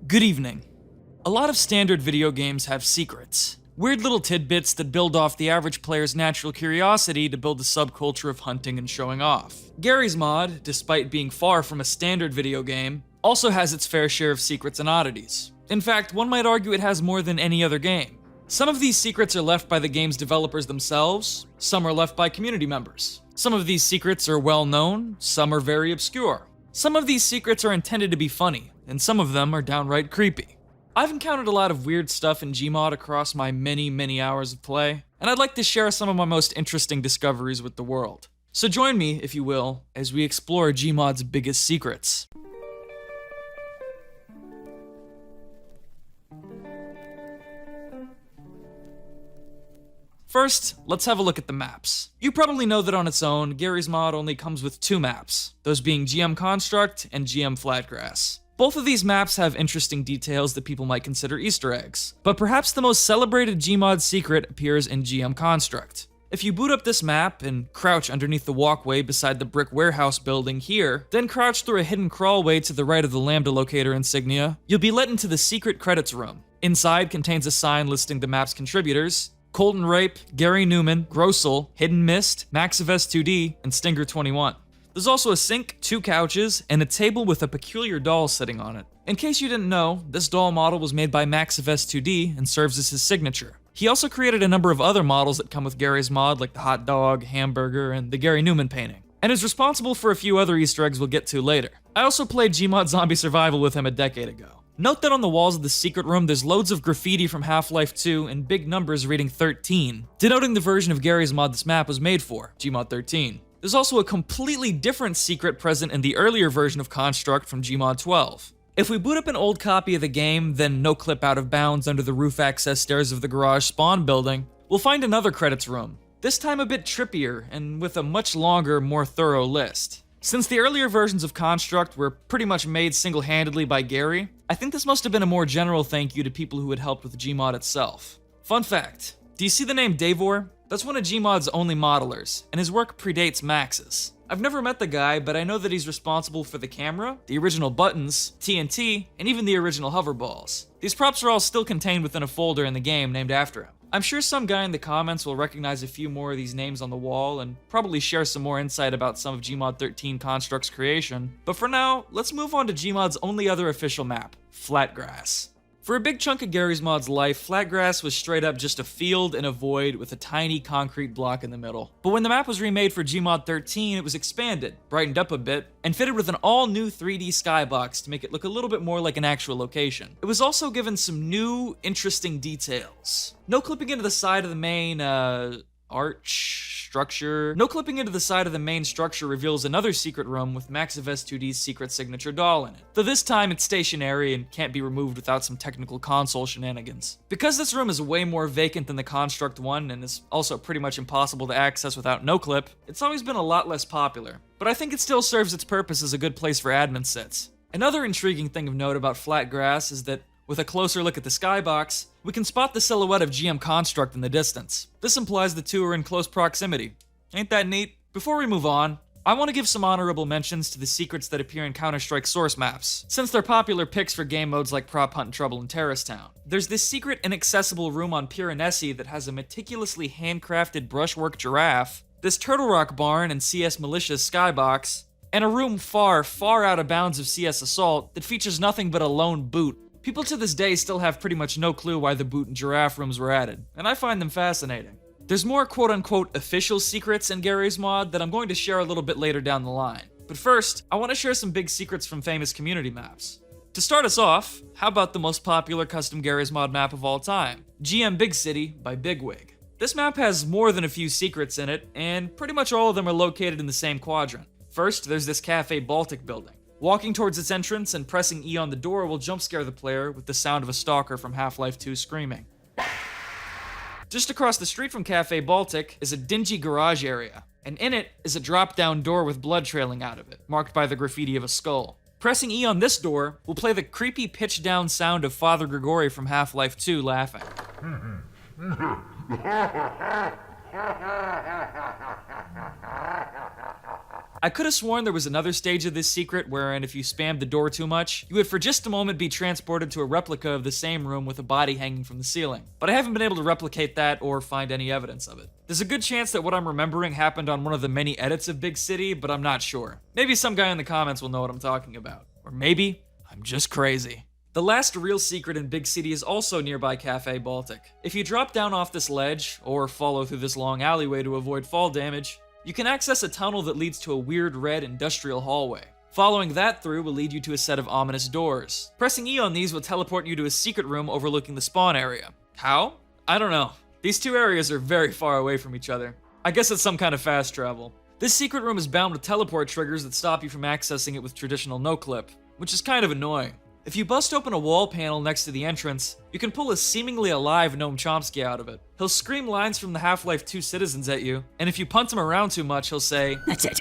Good evening. A lot of standard video games have secrets. Weird little tidbits that build off the average player's natural curiosity to build a subculture of hunting and showing off. GarrysMod, despite being far from a standard video game, also has its fair share of secrets and oddities. In fact, one might argue it has more than any other game. Some of these secrets are left by the game's developers themselves, some are left by community members. Some of these secrets are well known, some are very obscure. Some of these secrets are intended to be funny, and some of them are downright creepy. I've encountered a lot of weird stuff in Gmod across my many hours of play, and I'd like to share some of my most interesting discoveries with the world. So join me, if you will, as we explore Gmod's biggest secrets. First, let's have a look at the maps. You probably know that on its own, GarrysMod only comes with two maps, those being GM Construct and GM Flatgrass. Both of these maps have interesting details that people might consider Easter eggs, but perhaps the most celebrated Gmod secret appears in GM Construct. If you boot up this map and crouch underneath the walkway beside the brick warehouse building here, then crouch through a hidden crawlway to the right of the Lambda locator insignia, you'll be let into the secret credits room. Inside contains a sign listing the map's contributors: Colton Rape, Gary Newman, Grossel, Hidden Mist, MaxofS2D, and Stinger21. There's also a sink, two couches, and a table with a peculiar doll sitting on it. In case you didn't know, this doll model was made by MaxofS2D and serves as his signature. He also created a number of other models that come with GarrysMod, like the hot dog, hamburger, and the Gary Newman painting, and is responsible for a few other Easter eggs we'll get to later. I also played Gmod Zombie Survival with him a decade ago. Note that on the walls of the secret room there's loads of graffiti from Half-Life 2 and big numbers reading 13, denoting the version of GarrysMod this map was made for, Gmod 13. There's also a completely different secret present in the earlier version of Construct from Gmod 12. If we boot up an old copy of the game, then no clip out of bounds under the roof access stairs of the garage spawn building, we'll find another credits room, this time a bit trippier and with a much longer, more thorough list. Since the earlier versions of Construct were pretty much made single-handedly by Garry, I think this must have been a more general thank you to people who had helped with Gmod itself. Fun fact, do you see the name Davor? That's one of Gmod's only modelers, and his work predates Max's. I've never met the guy, but I know that he's responsible for the camera, the original buttons, TNT, and even the original hoverballs. These props are all still contained within a folder in the game named after him. I'm sure some guy in the comments will recognize a few more of these names on the wall and probably share some more insight about some of Gmod 13 Construct's creation, but for now, let's move on to Gmod's only other official map, Flatgrass. For a big chunk of GarrysMod's life, Flatgrass was straight up just a field and a void with a tiny concrete block in the middle. But when the map was remade for Gmod 13, it was expanded, brightened up a bit, and fitted with an all-new 3D skybox to make it look a little bit more like an actual location. It was also given some new, interesting details. No clipping into the side of the main, No clipping into the side of the main structure reveals another secret room with MaxofS2D's secret signature doll in it. Though this time it's stationary and can't be removed without some technical console shenanigans. Because this room is way more vacant than the Construct one and is also pretty much impossible to access without noclip, it's always been a lot less popular. But I think it still serves its purpose as a good place for admin sits. Another intriguing thing of note about Flatgrass is that with a closer look at the skybox, we can spot the silhouette of GM Construct in the distance. This implies the two are in close proximity. Ain't that neat? Before we move on, I want to give some honorable mentions to the secrets that appear in Counter-Strike source maps, since they're popular picks for game modes like Prop Hunt and Trouble in Terrorist Town. There's this secret inaccessible room on Piranesi that has a meticulously handcrafted brushwork giraffe, this Turtle Rock barn and CS Militia's skybox, and a room far out of bounds of CS Assault that features nothing but a lone boot. People to this day still have pretty much no clue why the boot and giraffe rooms were added, and I find them fascinating. There's more quote-unquote official secrets in GarrysMod that I'm going to share a little bit later down the line. But first, I want to share some big secrets from famous community maps. To start us off, how about the most popular custom GarrysMod map of all time, GM Big City by Bigwig. This map has more than a few secrets in it, and pretty much all of them are located in the same quadrant. First, there's this Cafe Baltic building. Walking towards its entrance and pressing E on the door will jump scare the player with the sound of a stalker from Half-Life 2 screaming. Just across the street from Cafe Baltic is a dingy garage area, and in it is a drop-down door with blood trailing out of it, marked by the graffiti of a skull. Pressing E on this door will play the creepy pitch-down sound of Father Grigori from Half-Life 2 laughing. I could have sworn there was another stage of this secret wherein if you spammed the door too much, you would for just a moment be transported to a replica of the same room with a body hanging from the ceiling. But I haven't been able to replicate that or find any evidence of it. There's a good chance that what I'm remembering happened on one of the many edits of Big City, but I'm not sure. Maybe some guy in the comments will know what I'm talking about. Or maybe I'm just crazy. The last real secret in Big City is also nearby Cafe Baltic. If you drop down off this ledge, or follow through this long alleyway to avoid fall damage, you can access a tunnel that leads to a weird red industrial hallway. Following that through will lead you to a set of ominous doors. Pressing E on these will teleport you to a secret room overlooking the spawn area. How? I don't know. These two areas are very far away from each other. I guess it's some kind of fast travel. This secret room is bound with teleport triggers that stop you from accessing it with traditional no-clip, which is kind of annoying. If you bust open a wall panel next to the entrance, you can pull a seemingly alive Noam Chomsky out of it. He'll scream lines from the Half-Life 2 citizens at you, and if you punt him around too much, he'll say, "That's it.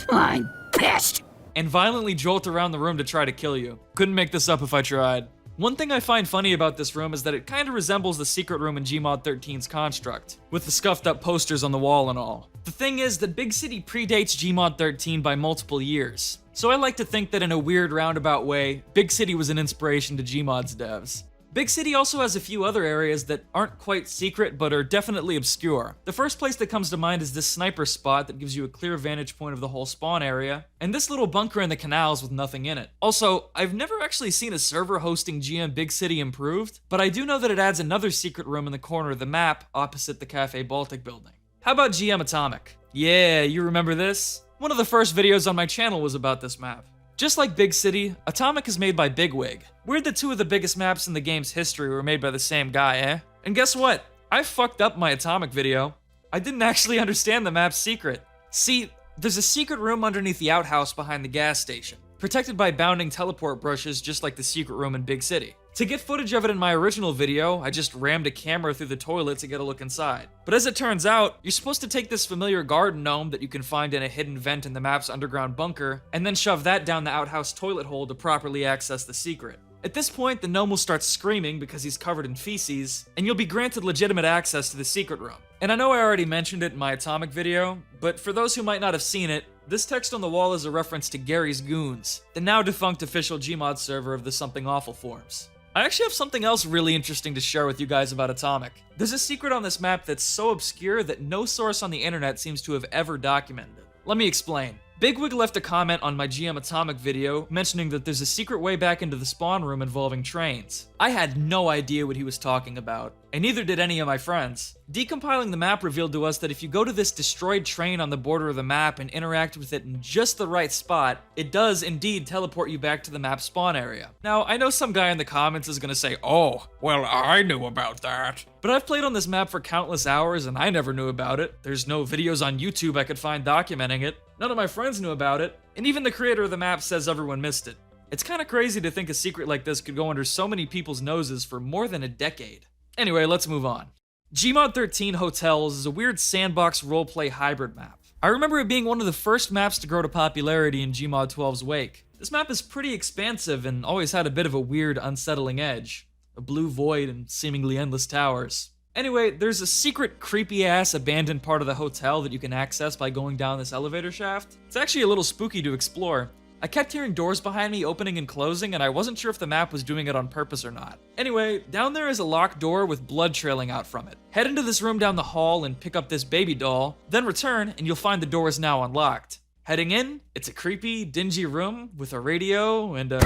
I'm pissed," and violently jolt around the room to try to kill you. Couldn't make this up if I tried. One thing I find funny about this room is that it kinda resembles the secret room in GMod 13's construct, with the scuffed up posters on the wall and all. The thing is that Big City predates GMod 13 by multiple years, so I like to think that in a weird roundabout way, Big City was an inspiration to GMod's devs. Big City also has a few other areas that aren't quite secret but are definitely obscure. The first place that comes to mind is this sniper spot that gives you a clear vantage point of the whole spawn area, and this little bunker in the canals with nothing in it. Also, I've never actually seen a server hosting GM Big City improved, but I do know that it adds another secret room in the corner of the map opposite the Cafe Baltic building. How about GM Atomic? Yeah, you remember this? One of the first videos on my channel was about this map. Just like Big City, Atomic is made by Bigwig. Weird that two of the biggest maps in the game's history were made by the same guy, eh? And guess what? I fucked up my Atomic video. I didn't actually understand the map's secret. See, there's a secret room underneath the outhouse behind the gas station, protected by bounding teleport brushes just like the secret room in Big City. To get footage of it in my original video, I just rammed a camera through the toilet to get a look inside. But as it turns out, you're supposed to take this familiar garden gnome that you can find in a hidden vent in the map's underground bunker, and then shove that down the outhouse toilet hole to properly access the secret. At this point, the gnome will start screaming because he's covered in feces, and you'll be granted legitimate access to the secret room. And I know I already mentioned it in my Atomic video, but for those who might not have seen it, this text on the wall is a reference to Garry's Goons, the now defunct official Gmod server of the Something Awful forums. I actually have something else really interesting to share with you guys about Atomic. There's a secret on this map that's so obscure that no source on the internet seems to have ever documented it. Let me explain. Bigwig left a comment on my GM Atomic video mentioning that there's a secret way back into the spawn room involving trains. I had no idea what he was talking about, and neither did any of my friends. Decompiling the map revealed to us that if you go to this destroyed train on the border of the map and interact with it in just the right spot, it does indeed teleport you back to the map spawn area. Now, I know some guy in the comments is gonna say, "Oh, well, I knew about that." But I've played on this map for countless hours and I never knew about it. There's no videos on YouTube I could find documenting it. None of my friends knew about it, and even the creator of the map says everyone missed it. It's kinda crazy to think a secret like this could go under so many people's noses for more than a decade. Anyway, let's move on. GMod 13 Hotels is a weird sandbox roleplay hybrid map. I remember it being one of the first maps to grow to popularity in GMod 12's wake. This map is pretty expansive and always had a bit of a weird, unsettling edge. A blue void and seemingly endless towers. Anyway, there's a secret, creepy-ass abandoned part of the hotel that you can access by going down this elevator shaft. It's actually a little spooky to explore. I kept hearing doors behind me opening and closing, and I wasn't sure if the map was doing it on purpose or not. Anyway, down there is a locked door with blood trailing out from it. Head into this room down the hall and pick up this baby doll, then return and you'll find the door is now unlocked. Heading in, it's a creepy, dingy room with a radio and a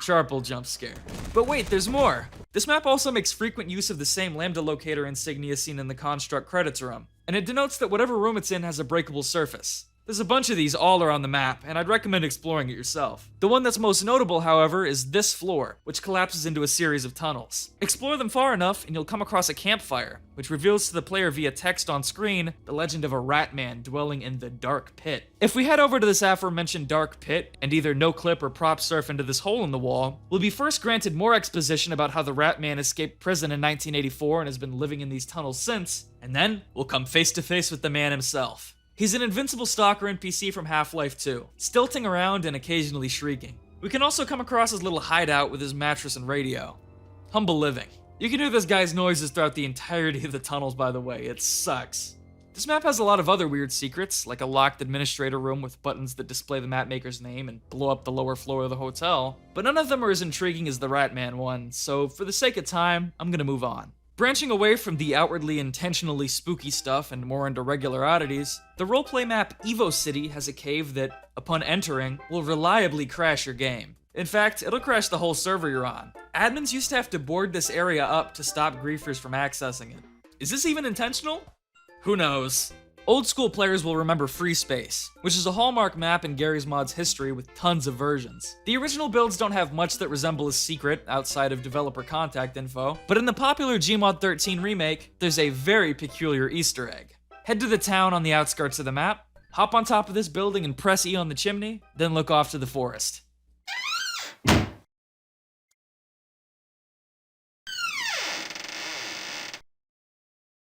sharp jump scare. But wait, there's more! This map also makes frequent use of the same lambda locator insignia seen in the construct credits room, and it denotes that whatever room it's in has a breakable surface. There's a bunch of these all around the map, and I'd recommend exploring it yourself. The one that's most notable, however, is this floor, which collapses into a series of tunnels. Explore them far enough, and you'll come across a campfire, which reveals to the player via text on screen the legend of a rat man dwelling in the dark pit. If we head over to this aforementioned dark pit, and either no-clip or prop surf into this hole in the wall, we'll be first granted more exposition about how the rat man escaped prison in 1984 and has been living in these tunnels since, and then we'll come face to face with the man himself. He's an invincible stalker NPC from Half-Life 2, stilting around and occasionally shrieking. We can also come across his little hideout with his mattress and radio. Humble living. You can hear this guy's noises throughout the entirety of the tunnels, by the way. It sucks. This map has a lot of other weird secrets, like a locked administrator room with buttons that display the mapmaker's name and blow up the lower floor of the hotel, but none of them are as intriguing as the Ratman one, so for the sake of time, I'm gonna move on. Branching away from the outwardly intentionally spooky stuff and more into regular oddities, the roleplay map Evo City has a cave that, upon entering, will reliably crash your game. In fact, it'll crash the whole server you're on. Admins used to have to board this area up to stop griefers from accessing it. Is this even intentional? Who knows? Old school players will remember Free Space, which is a hallmark map in GarrysMod's history with tons of versions. The original builds don't have much that resemble a secret outside of developer contact info, but in the popular GMod 13 remake, there's a very peculiar Easter egg. Head to the town on the outskirts of the map, hop on top of this building and press E on the chimney, then look off to the forest.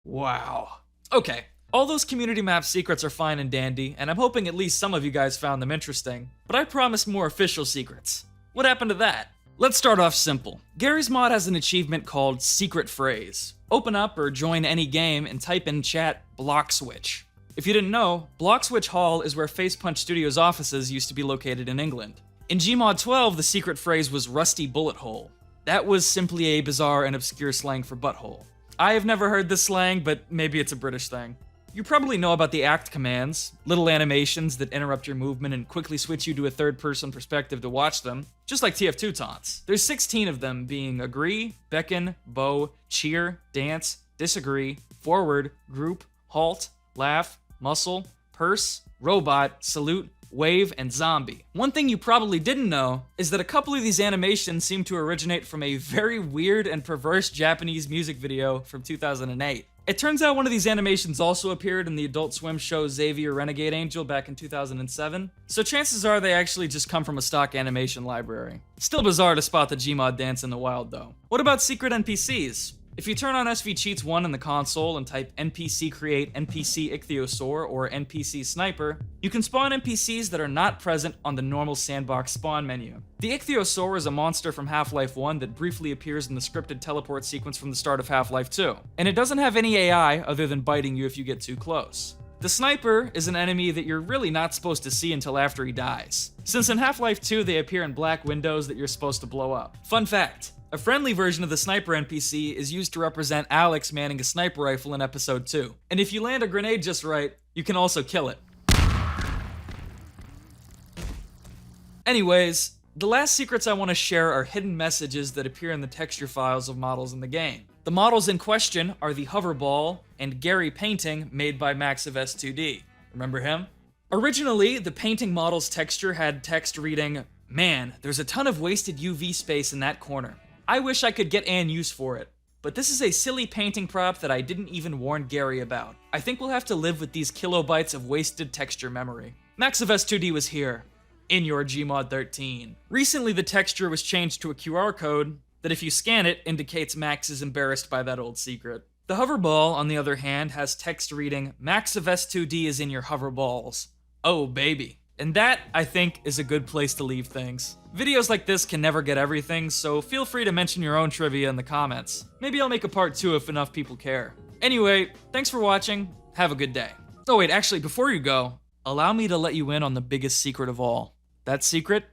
Wow. Okay, all those community map secrets are fine and dandy, and I'm hoping at least some of you guys found them interesting, but I promised more official secrets. What happened to that? Let's start off simple. GarrysMod has an achievement called Secret Phrase. Open up or join any game and type in chat block switch. If you didn't know, Block Switch Hall is where Facepunch Studios' offices used to be located in England. In Gmod 12, the secret phrase was Rusty Bullet Hole. That was simply a bizarre and obscure slang for butthole. I have never heard this slang, but maybe it's a British thing. You probably know about the act commands, little animations that interrupt your movement and quickly switch you to a third-person perspective to watch them, just like TF2 taunts. There's 16 of them, being agree, beckon, bow, cheer, dance, disagree, forward, group, halt, laugh, muscle, purse, robot, salute, wave, and zombie. One thing you probably didn't know is that a couple of these animations seem to originate from a very weird and perverse Japanese music video from 2008. It turns out one of these animations also appeared in the Adult Swim show Xavier Renegade Angel back in 2007, so chances are they actually just come from a stock animation library. Still bizarre to spot the Gmod dance in the wild though. What about secret NPCs? If you turn on SV Cheats 1 in the console and type npc create npc ichthyosaur or npc sniper, you can spawn NPCs that are not present on the normal sandbox spawn menu. The ichthyosaur is a monster from Half-Life 1 that briefly appears in the scripted teleport sequence from the start of Half-Life 2, and it doesn't have any AI other than biting you if you get too close. The sniper is an enemy that you're really not supposed to see until after he dies, since in Half-Life 2 they appear in black windows that you're supposed to blow up. Fun fact, a friendly version of the sniper NPC is used to represent Alex manning a sniper rifle in episode 2, and if you land a grenade just right, you can also kill it. Anyways, the last secrets I want to share are hidden messages that appear in the texture files of models in the game. The models in question are the hoverball and Garry painting made by Max of S2D. Remember him? Originally, the painting model's texture had text reading, "Man, there's a ton of wasted UV space in that corner. I wish I could get an use for it." But this is a silly painting prop that I didn't even warn Garry about. I think we'll have to live with these kilobytes of wasted texture memory. Max of S2D was here, in your Gmod 13. Recently, the texture was changed to a QR code that if you scan it, indicates Max is embarrassed by that old secret. The hoverball, on the other hand, has text reading, "Max of S2D is in your hoverballs. Oh, baby." And that, I think, is a good place to leave things. Videos like this can never get everything, so feel free to mention your own trivia in the comments. Maybe I'll make a part 2 if enough people care. Anyway, thanks for watching, have a good day. Oh wait, actually, before you go, allow me to let you in on the biggest secret of all. That secret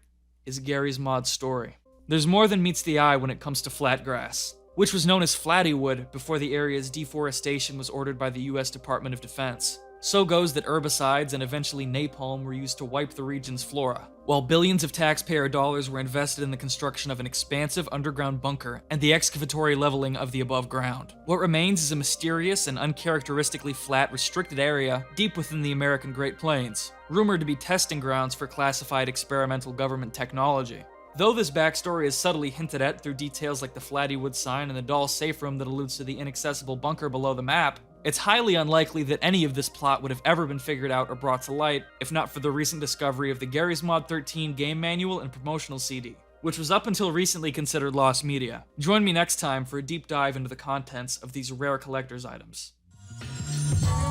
is GarrysMod's story. There's more than meets the eye when it comes to flat grass, which was known as Flattywood before the area's deforestation was ordered by the US Department of Defense. So goes that herbicides and eventually napalm were used to wipe the region's flora, while billions of taxpayer dollars were invested in the construction of an expansive underground bunker and the excavatory leveling of the above ground. What remains is a mysterious and uncharacteristically flat, restricted area deep within the American Great Plains, rumored to be testing grounds for classified experimental government technology. Though this backstory is subtly hinted at through details like the Flattywood sign and the doll safe room that alludes to the inaccessible bunker below the map, it's highly unlikely that any of this plot would have ever been figured out or brought to light if not for the recent discovery of the GarrysMod 13 game manual and promotional CD, which was up until recently considered lost media. Join me next time for a deep dive into the contents of these rare collector's items.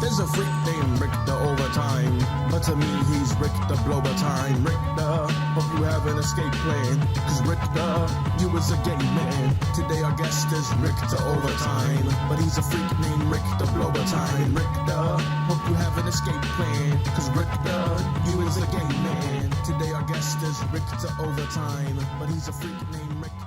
There's a freak named Rick the Overtime, but to me he's Rick the Blower Time. Rick the hope you have an escape plan. Cause Richter, you is a gay man. Today our guest is Richter Overtime, but he's a freak named Richter Blowertime. Richter, hope you have an escape plan. Cause Richter, you is a gay man. Today our guest is Richter Overtime, but he's a freak named Richter.